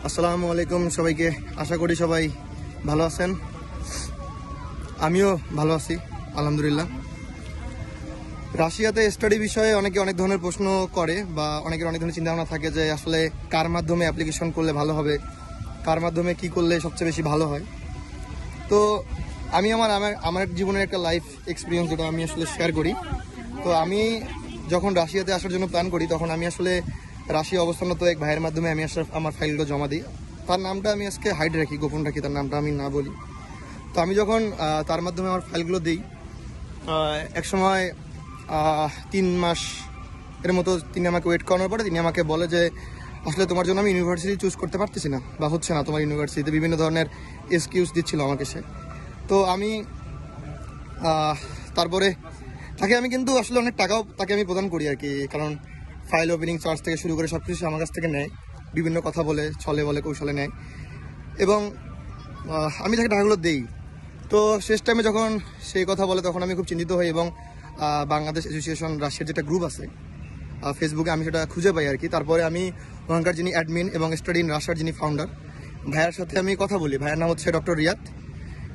আসসালামু আলাইকুম সবাইকে। আশা করি সবাই ভালো আছেন। আমিও ভালো আছি আলহামদুলিল্লাহ। রাশিয়াতে স্টাডি বিষয়ে অনেকে অনেক ধরনের প্রশ্ন করে বা অনেকের অনেক ধরনের চিন্তাভাবনা থাকে যে আসলে কার মাধ্যমে অ্যাপ্লিকেশন করলে ভালো হবে, কার মাধ্যমে কি করলে সবচেয়ে বেশি ভালো হয়। তো আমি আমার জীবনের একটা লাইফ এক্সপিরিয়েন্স যেটা আমি আসলে শেয়ার করি। তো আমি যখন রাশিয়াতে আসার জন্য প্ল্যান করি তখন আমি আসলে রাশিয়া অবস্থানরত এক ভাইয়ের মাধ্যমে আমি আসলে আমার ফাইলটা জমা দিই। তার নামটা আমি আজকে হাইড রাখি, গোপন রাখি, তার নামটা আমি না বলি। তো আমি যখন তার মাধ্যমে আমার ফাইলগুলো দিই, এক সময় 3 মাস এর মতো তিনি আমাকে ওয়েট করানোর পরে তিনি আমাকে বলে যে আসলে তোমার জন্য আমি ইউনিভার্সিটি চুজ করতে পারতেছি না বা হচ্ছে না তোমার ইউনিভার্সিটিতে, বিভিন্ন ধরনের এক্সকিউজ দিচ্ছিল আমাকে সে। তো আমি তারপরে তাকে আমি কিন্তু আসলে অনেক টাকাও তাকে আমি প্রদান করি আর কি, কারণ ফাইল ওপেনিং চার্জ থেকে শুরু করে সব কিছু আমার কাছ থেকে নেয়, বিভিন্ন কথা বলে, ছলে বলে, কৌশলে নেয় এবং আমি তাকে টাকাগুলো দিই। তো শেষ টাইমে যখন সেই কথা বলে তখন আমি খুব চিন্তিত হই এবং বাংলাদেশ অ্যাসোসিয়েশন রাশিয়ার যেটা গ্রুপ আছে ফেসবুকে আমি সেটা খুঁজে পাই আর কি। তারপরে আমি ওখানকার যিনি অ্যাডমিন এবং স্টাডি ইন রাশিয়ার যিনি ফাউন্ডার ভাইয়ার সাথে আমি কথা বলি। ভাইয়ার নাম হচ্ছে ডক্টর রিয়াদ।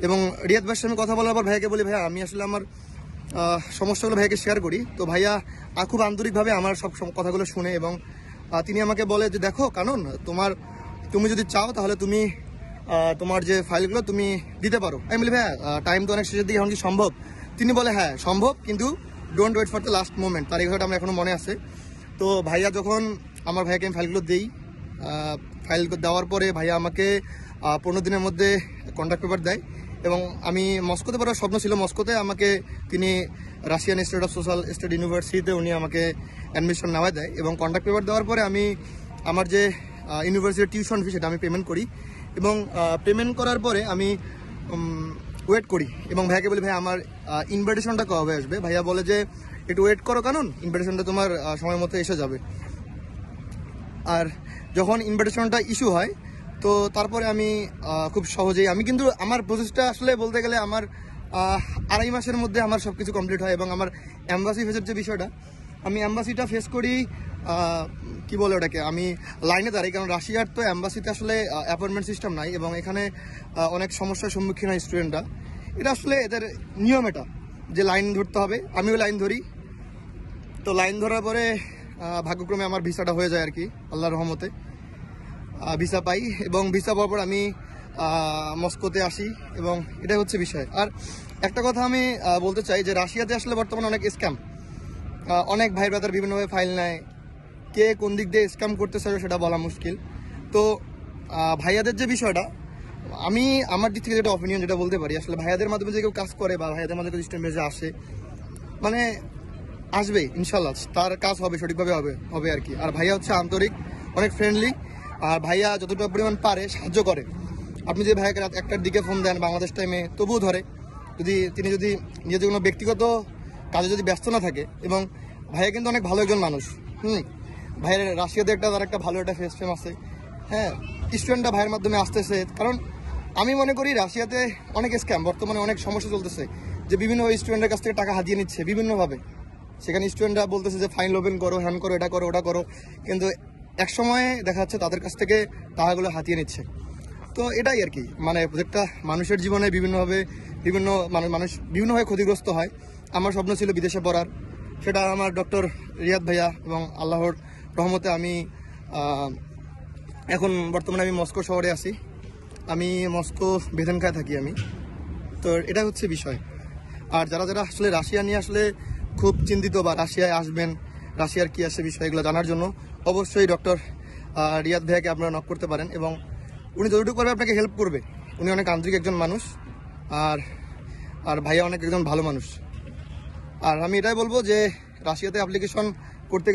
এবং রিয়াদ ভাইয়ের সঙ্গে কথা বলার পর ভাইয়াকে বলি ভাইয়া আমি আসলে আমার সমস্যাগুলো ভাইয়াকে শেয়ার করি। তো ভাইয়া খুব আন্তরিকভাবে আমার সব কথাগুলো শুনে এবং তিনি আমাকে বলে যে দেখো কানন, তুমি যদি চাও তাহলে তুমি তোমার যে ফাইলগুলো তুমি দিতে পারো। আমি বলি ভাইয়া টাইম তো অনেক শেষের দিকে, এখন কি সম্ভব? তিনি বলে হ্যাঁ সম্ভব, কিন্তু don't wait for the last moment. তার এই কথাটা আমার এখনো মনে আছে। তো ভাইয়া যখন আমার ভাইয়াকে আমি ফাইলগুলো দিই, ফাইল দেওয়ার পরে ভাইয়া আমাকে 15 দিনের মধ্যে কন্ট্রাক্ট পেপার দেয় এবং আমি মস্কোতে পড়ার স্বপ্ন ছিল। মস্কোতে আমাকে তিনি Russian institute of social study ইউনিভার্সিটিতে উনি আমাকে অ্যাডমিশন নেওয়া দেয় এবং কন্ট্রাক্ট পেপার দেওয়ার পরে আমি আমার যে ইউনিভার্সিটির টিউশন ফি সেটা আমি পেমেন্ট করি এবং পেমেন্ট করার পরে আমি ওয়েট করি এবং ভাইয়াকে বলি ভাই আমার ইনভাইটেশনটা কবে আসবে? ভাইয়া বলে যে একটু ওয়েট করো কারণ ইনভাইটেশনটা তোমার সময় মতো এসে যাবে। আর যখন ইনভাইটেশনটা ইস্যু হয় তো তারপরে আমি খুব সহজেই আমি কিন্তু আমার প্রসেসটা আসলে বলতে গেলে আমার 2.5 মাসের মধ্যে আমার সব কিছু কমপ্লিট হয় এবং আমার অ্যাম্বাসি ফেসের যে বিষয়টা, আমি অ্যাম্বাসিটা ফেস করি কি বলে ওটাকে, আমি লাইনে দাঁড়াই, কারণ রাশিয়ার তো অ্যাম্বাসিতে আসলে অ্যাপয়েন্টমেন্ট সিস্টেম নাই এবং এখানে অনেক সমস্যার সম্মুখীন হয় স্টুডেন্টরা। এটা আসলে এদের নিয়ম, এটা যে লাইন ধরতে হবে, আমিও লাইন ধরি। তো লাইন ধরার পরে ভাগ্যক্রমে আমার ভিসাটা হয়ে যায় আর কি, আল্লাহর রহমতে ভিসা পাই এবং ভিসা পাওয়ার পর আমি মস্কোতে আসি এবং এটাই হচ্ছে বিষয়। আর একটা কথা আমি বলতে চাই যে রাশিয়াতে আসলে বর্তমানে অনেক স্ক্যাম, অনেক ভাই ব্রাদার বিভিন্নভাবে ফাইল নেয়, কে কোন দিক দিয়ে স্ক্যাম করতেছে সেটা বলা মুশকিল। তো ভাইয়াদের যে বিষয়টা, আমি আমার দিক থেকে যেটা অপিনিয়ন যেটা বলতে পারি, আসলে ভাইয়াদের মাধ্যমে যে কেউ কাজ করে বা ভাইয়াদের মাধ্যমে সিস্টেম যে আসে, মানে আসবে ইনশাল্লাহ, তার কাজ হবে, সঠিকভাবে হবে আর কি। আর ভাইয়া হচ্ছে আন্তরিক, অনেক ফ্রেন্ডলি, আর ভাইয়া যতটা পরিমাণ পারে সাহায্য করে। আপনি যে ভাইয়াকে রাত 1টার দিকে ফোন দেন বাংলাদেশ টাইমে, তবুও ধরে, তিনি যদি নিজের কোনো ব্যক্তিগত কাজে যদি ব্যস্ত না থাকে। এবং ভাইয়া কিন্তু অনেক ভালো একজন মানুষ। ভাইয়ের রাশিয়াতে তার একটা ভালো একটা ফেম আছে। হ্যাঁ, স্টুডেন্টরা ভাইয়ের মাধ্যমে আসতেছে, কারণ আমি মনে করি রাশিয়াতে অনেক স্ক্যাম, বর্তমানে অনেক সমস্যা চলতেছে যে বিভিন্নভাবে স্টুডেন্টের কাছ থেকে টাকা হাতিয়ে নিচ্ছে বিভিন্নভাবে। সেখানে স্টুডেন্টরা বলতেছে যে ফাইন ওপেন করো, হ্যান করো, এটা করো, ওটা করো, কিন্তু এক সময় দেখা যাচ্ছে তাদের কাছ থেকে টাকাগুলো হাতিয়ে নিচ্ছে। তো এটাই আর কি, মানে প্রত্যেকটা মানুষের জীবনে মানুষ বিভিন্নভাবে ক্ষতিগ্রস্ত হয়। আমার স্বপ্ন ছিল বিদেশে পড়ার, সেটা আমার ডক্টর রিয়াদ ভাইয়া এবং আল্লাহর রহমতে আমি এখন বর্তমানে আমি মস্কো শহরে আছি। আমি মস্কো বেদেনকায় থাকি আমি। তো এটা হচ্ছে বিষয়। আর যারা যারা আসলে রাশিয়া নিয়ে আসলে খুব চিন্তিত বা রাশিয়ায় আসবেন, রাশিয়ার কী আছে বিষয় এগুলো জানার জন্য অবশ্যই ডক্টর রিয়াদ ভাইয়াকে আপনারা নক করতে পারেন এবং উনি যতটুকু পারবে আপনাকে হেল্প করবে। উনি অনেক আন্তরিক একজন মানুষ, আর ভাইয়া অনেক একজন ভালো মানুষ। আর আমি এটাই বলবো যে রাশিয়াতে অ্যাপ্লিকেশন করতে